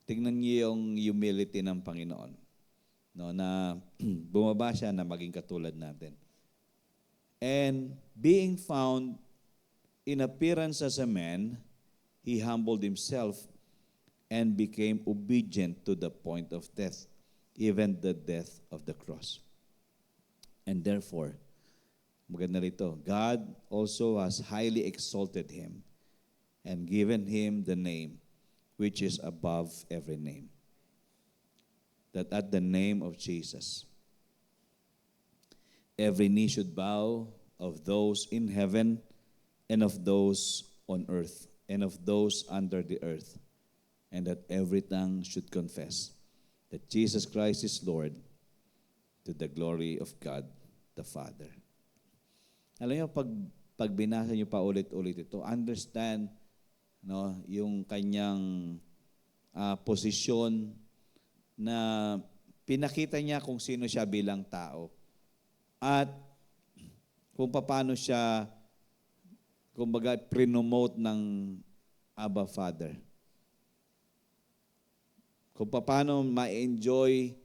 Speaker 3: tingnan niyo yung humility ng Panginoon. No, na bumaba siya na maging katulad natin. And being found in appearance as a man, he humbled himself and became obedient to the point of death, even the death of the cross. And therefore, maganda rito, God also has highly exalted him and given him the name which is above every name, that at the name of Jesus, every knee should bow, of those in heaven and of those on earth and of those under the earth, and that every tongue should confess that Jesus Christ is Lord, to the glory of God the Father. Alam niyo, pag binasa niyo pa ulit-ulit ito, understand yung kanyang posisyon na pinakita niya kung sino siya bilang tao at kung paano siya, kumbaga, prinomote ng Abba Father. Kung paano ma-enjoy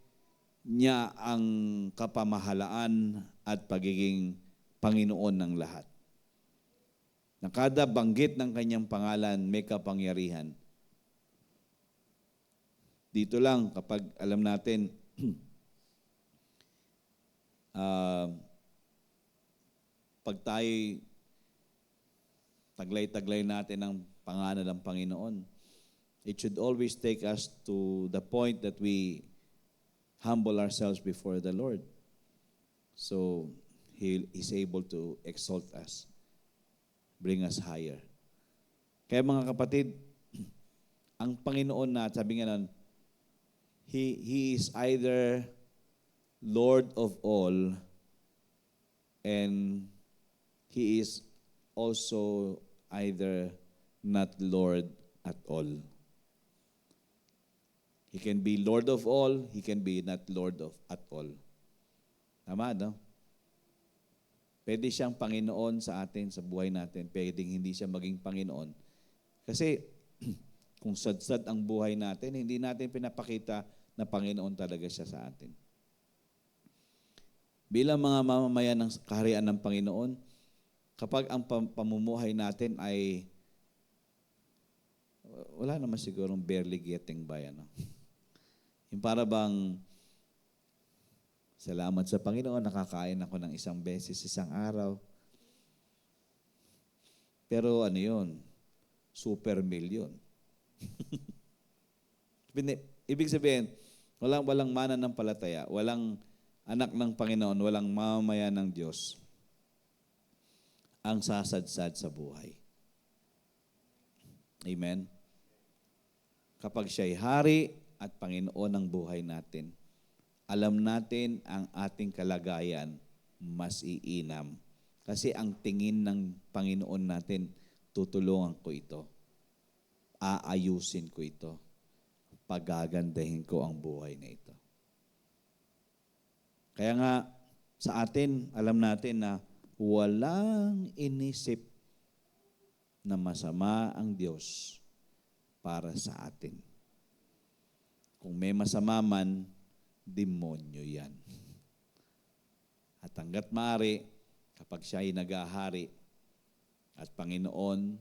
Speaker 3: niya ang kapamahalaan at pagiging Panginoon ng lahat. Na kada banggit ng kanyang pangalan, may kapangyarihan. Dito lang, kapag alam natin, pag tayo taglay-taglay natin ang pangalan ng Panginoon, it should always take us to the point that we humble ourselves before the Lord. So, He is able to exalt us, bring us higher. Kaya mga kapatid, ang Panginoon na, sabi nga nun, He is either Lord of all and He is also either not Lord at all. He can be Lord of all, He can be not Lord of at all. Tama, no? Pwede siyang Panginoon sa atin, sa buhay natin. Pwedeng hindi siya maging Panginoon. Kasi kung sad-sad ang buhay natin, hindi natin pinapakita na Panginoon talaga siya sa atin. Bilang mga mamamayan ng kaharian ng Panginoon, kapag ang pamumuhay natin ay wala naman sigurong barely getting by, yung para bang salamat sa Panginoon, nakakain ako ng isang beses, isang araw. Pero yun, super meal yun. Ibig sabihin, walang mananampalataya, walang anak ng Panginoon, walang mamamayan ng Diyos ang sasadsad sa buhay. Amen? Kapag siya'y hari at Panginoon ng buhay natin, alam natin ang ating kalagayan mas iinam. Kasi ang tingin ng Panginoon natin, tutulungan ko ito. Aayusin ko ito. Pagagandahin ko ang buhay na ito. Kaya nga, sa atin, alam natin na walang inisip na masama ang Diyos para sa atin. Kung may masama man, demonyo yan. At hanggat maaari, kapag siya ay nagahari at Panginoon,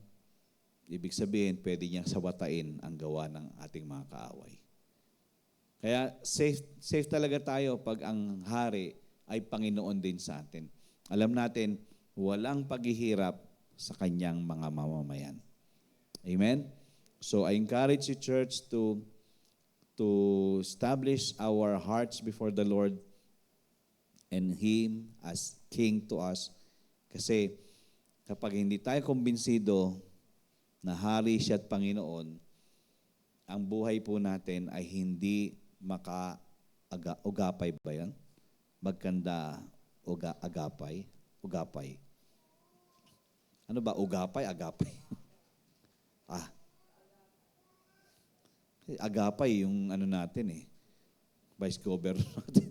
Speaker 3: ibig sabihin, pwede niyang sawatain ang gawa ng ating mga kaaway. Kaya safe talaga tayo pag ang hari ay Panginoon din sa atin. Alam natin, walang paghihirap sa kanyang mga mamamayan. Amen? So I encourage you, church, to establish our hearts before the Lord and Him as King to us. Kasi kapag hindi tayo kumbinsido na hari siya at Panginoon, ang buhay po natin ay hindi ugapay ba yan? Magkanda agapay? Ugapay. Ano ba? Ugapay? Agapay? Agapay yung ano natin eh. Vice Governor natin.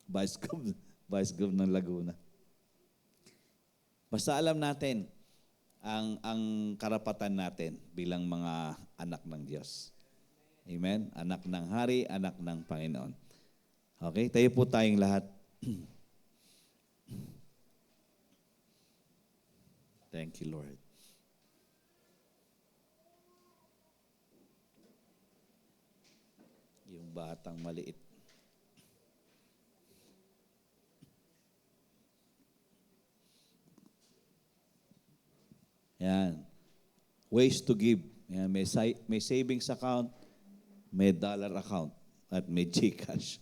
Speaker 3: Vice Governor ng Laguna. Basta alam natin ang karapatan natin bilang mga anak ng Diyos. Amen? Anak ng Hari, anak ng Panginoon. Okay? Tayo po tayong lahat. Thank you, Lord. Yung batang maliit. Yan. Ways to give. Yan. May savings account, may dollar account, at may GCash.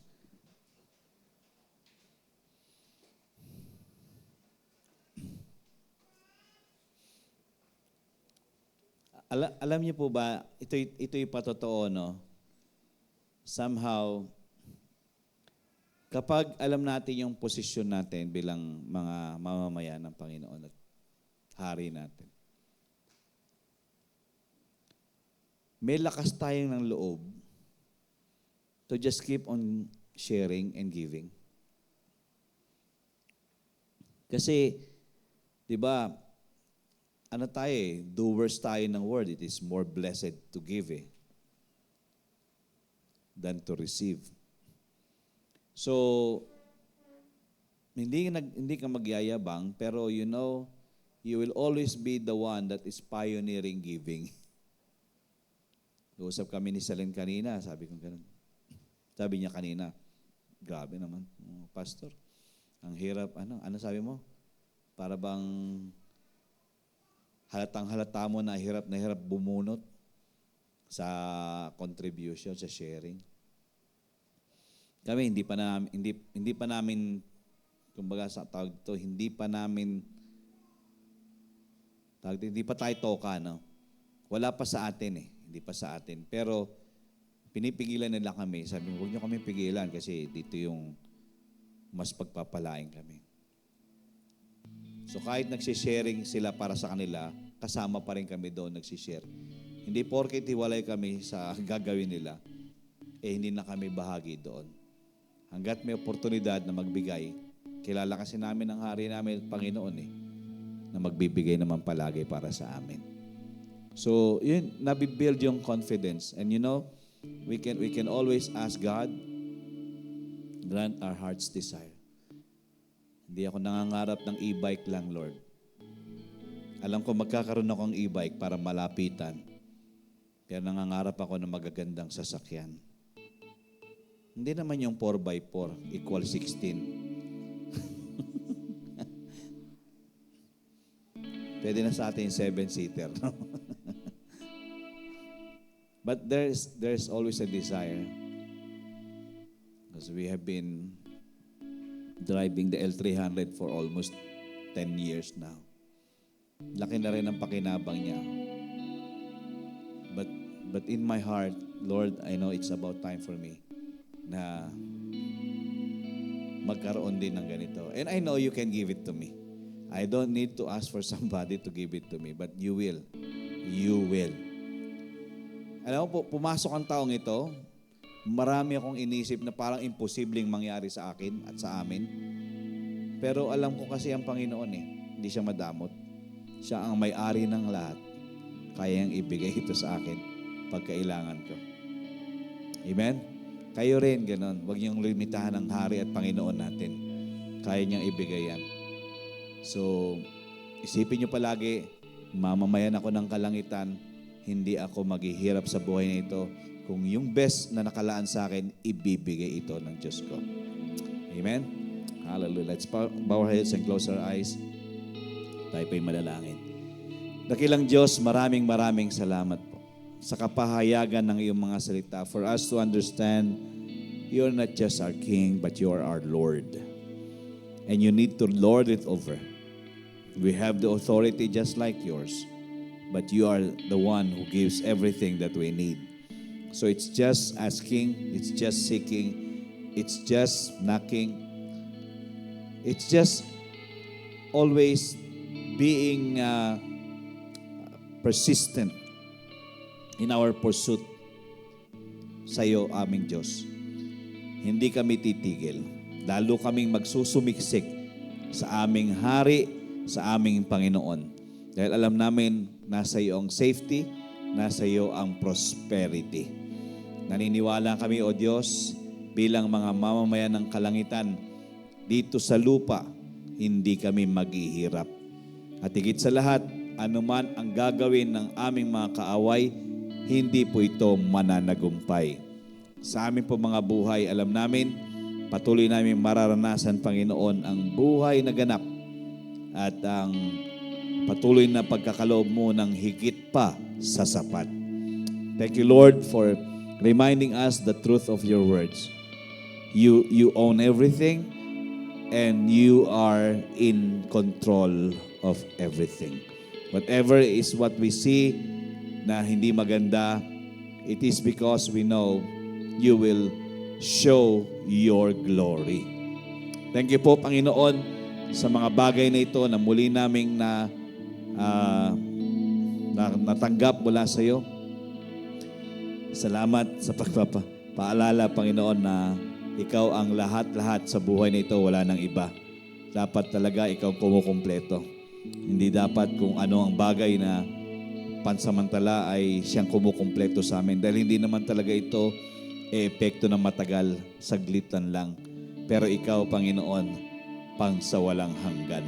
Speaker 3: Alam niyo po ba, ito'y patotoo, no? Somehow, kapag alam natin yung posisyon natin bilang mga mamamayan ng Panginoon at hari natin, may lakas tayong ng loob to just keep on sharing and giving. Kasi, di ba, ano tayo eh, doers tayo ng word. It is more blessed to give than to receive. So, hindi ka magyayabang, pero you know, you will always be the one that is pioneering giving. Usap kami ni Salen kanina, sabi ko ganun. Sabi niya kanina, grabe naman, pastor. Ang hirap, ano sabi mo? Para bang halatang-halata mo na hirap bumunot sa contribution, sa sharing. Kami hindi pa namin kumbaga sa tawag dito, hindi pa tayo toka, no? Wala pa sa atin eh. Hindi pa sa atin. Pero, pinipigilan nila kami. Sabi, huwag niyo kami pigilan kasi dito yung mas pagpapalain kami. So, kahit nagsisharing sila para sa kanila, kasama pa rin kami doon nagsishare. Hindi porket hiwalay kami sa gagawin nila, hindi na kami bahagi doon. Hanggat may oportunidad na magbigay, kilala kasi namin ang hari namin at Panginoon na magbibigay naman palagi para sa amin. So, yun, nabibuild yung confidence. And you know, we can always ask God, grant our heart's desire. Hindi ako nangangarap ng e-bike lang, Lord. Alam ko magkakaroon ako ng e-bike para malapitan. Pero nangangarap ako ng magagandang sasakyan. Hindi naman yung 4x4 equal 16. Pwede na sa atin 7-seater. No? But there's always a desire. Because we have been driving the L300 for almost 10 years now. Laki na rin ang pakinabang niya. But in my heart, Lord, I know it's about time for me na magkaroon din ng ganito. And I know you can give it to me. I don't need to ask for somebody to give it to me, but you will. You will. Alam mo po, pumasok ang taong ito, marami akong inisip na parang imposibleng mangyari sa akin at sa amin. Pero alam ko kasi ang Panginoon hindi siya madamot. Siya ang may-ari ng lahat. Kaya niyang ibigay ito sa akin pagkailangan ko. Amen? Kayo rin, ganon. Huwag niyong limitahan ang hari at Panginoon natin. Kaya niyang ibigay yan. So, Isipin nyo palagi, mamamayan ako ng kalangitan, hindi ako maghihirap sa buhay na ito kung yung best na nakalaan sa akin, ibibigay ito ng Diyos ko. Amen? Hallelujah. Let's bow our heads and close our eyes. Tayo po'y manalangin. Dakilang Diyos, maraming salamat po sa kapahayagan ng iyong mga salita for us to understand you're not just our King, but you are our Lord. And you need to lord it over. We have the authority just like yours, but you are the one who gives everything that we need. So it's just asking, it's just seeking, it's just knocking, it's just always being persistent in our pursuit sa iyo, aming Diyos. Hindi kami titigil. Lalo kaming magsusumiksik sa aming hari, sa aming Panginoon. Dahil alam namin, nasa iyo ang safety, nasa iyo ang prosperity. Naniniwala kami, O Diyos, bilang mga mamamayan ng kalangitan, dito sa lupa, hindi kami maghihirap. At higit sa lahat, anuman ang gagawin ng aming mga kaaway, hindi po ito mananagumpay. Sa amin po mga buhay, alam namin, patuloy namin mararanasan, Panginoon, ang buhay na ganap at ang patuloy na pagkakaloob mo ng higit pa sa sapat. Thank you, Lord, for reminding us the truth of your words. You own everything and you are in control of everything. Whatever is what we see na hindi maganda, it is because we know you will show your glory. Thank you po, Panginoon, sa mga bagay na ito na muli naming natanggap mula sa iyo. Salamat sa pagpapaalala, Panginoon, na ikaw ang lahat-lahat sa buhay na ito, wala nang iba. Dapat talaga ikaw kumukumpleto. Hindi dapat kung ano ang bagay na pansamantala ay siyang kumukumpleto sa amin. Dahil hindi naman talaga ito epekto na matagal, saglitan lang. Pero ikaw, Panginoon, pang sa walang hanggan.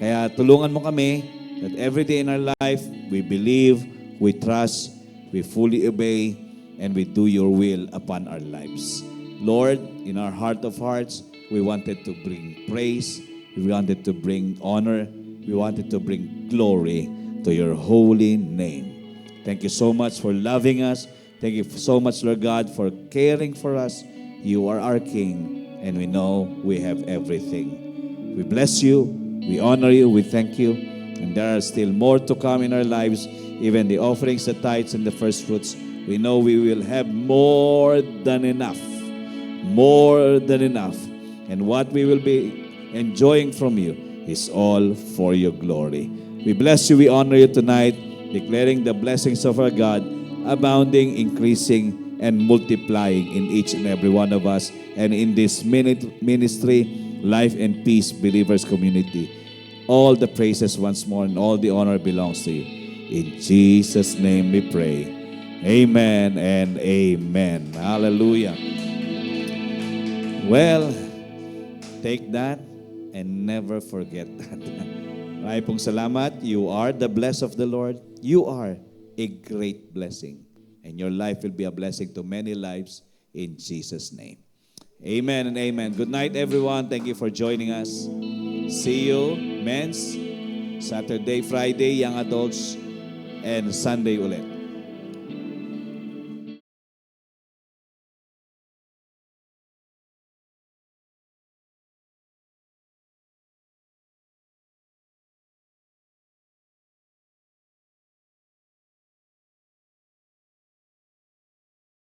Speaker 3: Kaya tulungan mo kami that every day in our life, we believe, we trust, we fully obey, and we do your will upon our lives. Lord, in our heart of hearts, we wanted to bring praise, we wanted to bring honor, we wanted to bring glory to your holy name. Thank you so much for loving us. Thank you so much, Lord God, for caring for us. You are our King, and we know we have everything. We bless you, we honor you, we thank you, and there are still more to come in our lives, even the offerings, the tithes, and the first fruits. We know we will have more than enough, and what we will be enjoying from you is all for your glory. We bless you, we honor you tonight, declaring the blessings of our God, abounding, increasing, and multiplying in each and every one of us, and in this ministry, Life and Peace Believers Community. All the praises once more and all the honor belongs to you. In Jesus' name we pray. Amen and amen. Hallelujah. Well, take that and never forget that. Maraming pong salamat. You are the blessed of the Lord. You are a great blessing. And your life will be a blessing to many lives in Jesus' name. Amen and amen. Good night, everyone. Thank you for joining us. See you, men's, Saturday, Friday, young adults, and Sunday ulit.